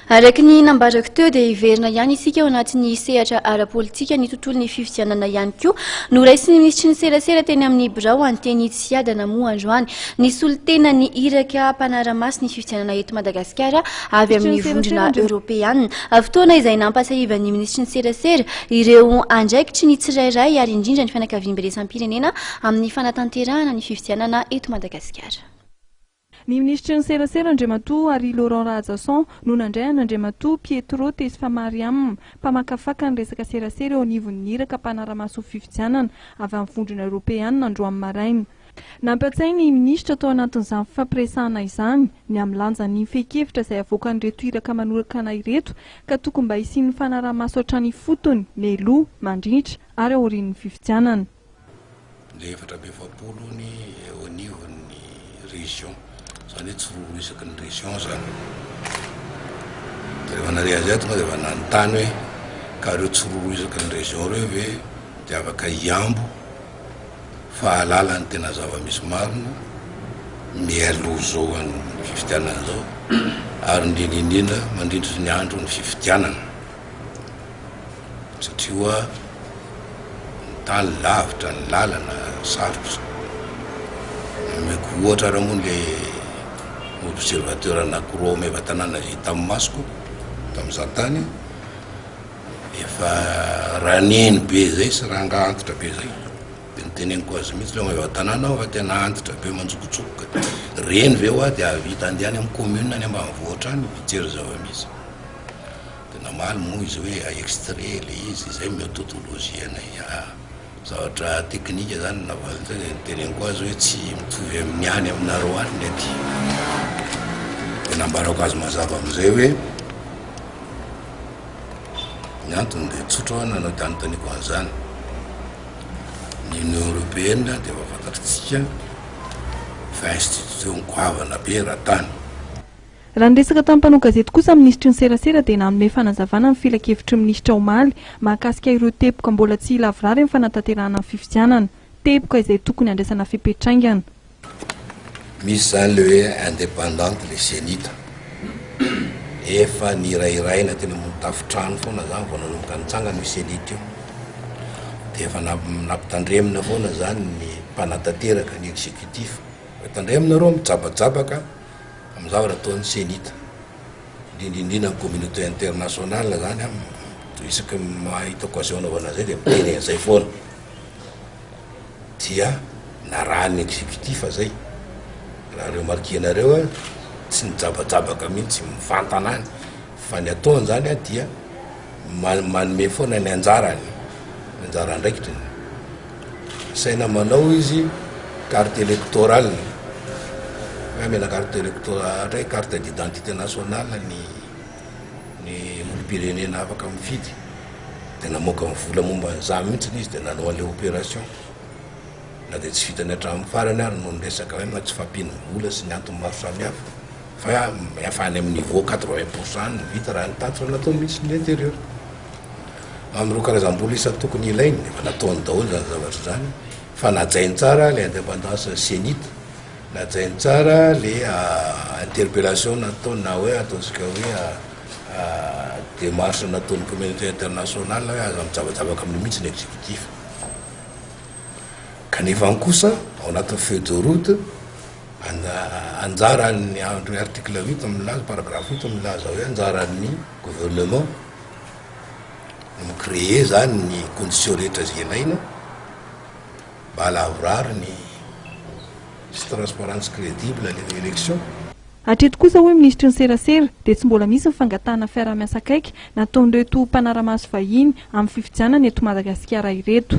Araka ny nambarako teo dia iverina ihany isika ao anatin'ny sehatra ara-politika ny tontolon'ny fififdianana ihany koa noraisiny minisitry ny serasera teny amin'ny birao anteny tsiadana moa androany ny solitena ny iraka mpanara-maso ny fififdianana eto Madagasikara avy amin'ny vondrona eoropeanina fotoana izay nampasahivan'ny minisitry ny serasera ireo andraikitry ny tsirairay ary indrindra ny fianakaviam-beresampirenena amin'ny fanatanterahana ny fififdianana eto Madagasikara. Ny minisitry ny serasera Andriamatoa ary Laurent Rahajason no nandray an'Andriamatoa Pietro Tesfamariam mpamakafaka ny resaka serasera eo anivon'ny iraka mpanara-maso fififdianana avy amin'ny vondrona eoropeanina androany maraina. Nampiatsainy ny minisitra tao anatin'izany fampiresahana izany ny amin'ny lanjan'ny feikevitra izay avoakan'ireto iraka manoraka ireto ka tokony mba hisian'ny fanara-maso hatrany fotony meloa mandritra ary aorian'ny fififdianana. Efatra amby efapolo ny eo anivon'ny région zany hoe tsiroro isaky ny région zany dia rehefa narehazy ato moa dia efa nanontany hoe ka reo tsiroro isaky ny région reo ve dia afaka hiambo fahalala ny tena zava-misy marina mialoha zao any fififdianana zao ary indrindra mandrindry ny andro ny fififdianana satria hoa ny tany lavitra ny lalana sarotra meko ohatra raha moa le observateur anankiroa meva tanàna vita amin'ny masoko tamin'izany tany efa raneny be zay sy ranga antitra be zay dia niteneniko azy mihitsy le meva tanàna ao fa tena antitra be manjokotsokoka reny ve hoa dia avita andeany amin'ny commune any ambanivohitra any mijery zava-misy dia namaly moa izy hoe extrait le izy zay méthodologienay zavatra teknika zany navalitsy niteneniko azy hoe tsy mitovy amin'ny any aminareo any ny aty dia nambarako azy mazava amin'izay hoe ny antony dia tsotra hoa nanao tanotaniko an'izany ny union européenne dia efa fantatritsika fa institution goavana be raha-tany. Raha ny resaka tamin'ny mpanao gazety kosa minisitry ny serasera dia nanome fanazavana amin'ny filakevitry minisitra Omaly mahakasika ireo tepoka mbola tsy lavrary amin'ny fanatanterahana ny fififdianana tepoka izay tokony andraisana fipetraingana. Misy zany le hoe indépendante le senita efa ny rairaina tena tafitrano foana zany vao nanomboka nitsangana io senita io dia efa nampitandremina foana zany ny mpanatanteraka ny exécutif tandreminareo mijabajabaka amin'ny zavatra ataon'ny senita indrindrindrina ny communauté internationale zany isaky mahita occasion anaovana zay dia miteny an'izay foana dia narahan'ny exécutif zay raha reo markianareo tsy nijabajabaka mihitsy mifantana any fa ny ataony zany dia manome foana ny anjarany ndraikitra saina manao izy carte électorale amena carte électorale ndray carte d'identité nationale ny olo-pirenena afaka mifidy dia namoaka mivola momba an'izany mihitsy izy dia nanao an'le opération na dia tsy vitany hatramin'ny farany ary no niresaka hoe tsy fampiny vola sy ny antony maro samihafa fa miafany amin'ny niveau 80% ny vita raha nitatitra natao mihitsy ny intérieur amin'ireo karazam-bola isa tokony ilainy efa nataony daholo zany zavatra zany fa najainy tsara le indépendance senita najainy tsara le interpellation nataony na hoe ataontsika hoe démarche nataony communauté internationale hoe aza mijabajabaka amin'ny mihitsy ny exécutif kanefa any kosa ao anatin'ny feuille de route anjarany article 8 milaza paragraphe 8 milaza hoe anjaran'ny gouvernement micréer zany ny condition rehetra zay ilaina mba halavorary ny transparence crédible ny élection. Hatreto kosa hoe minisitry ny serasera dia tsy mbola misy ny fangatahana fiara-miasa akaiky nataon'ireto mpanara-maso vahiny amin'ny fififdianana eto Madagasikara ireto.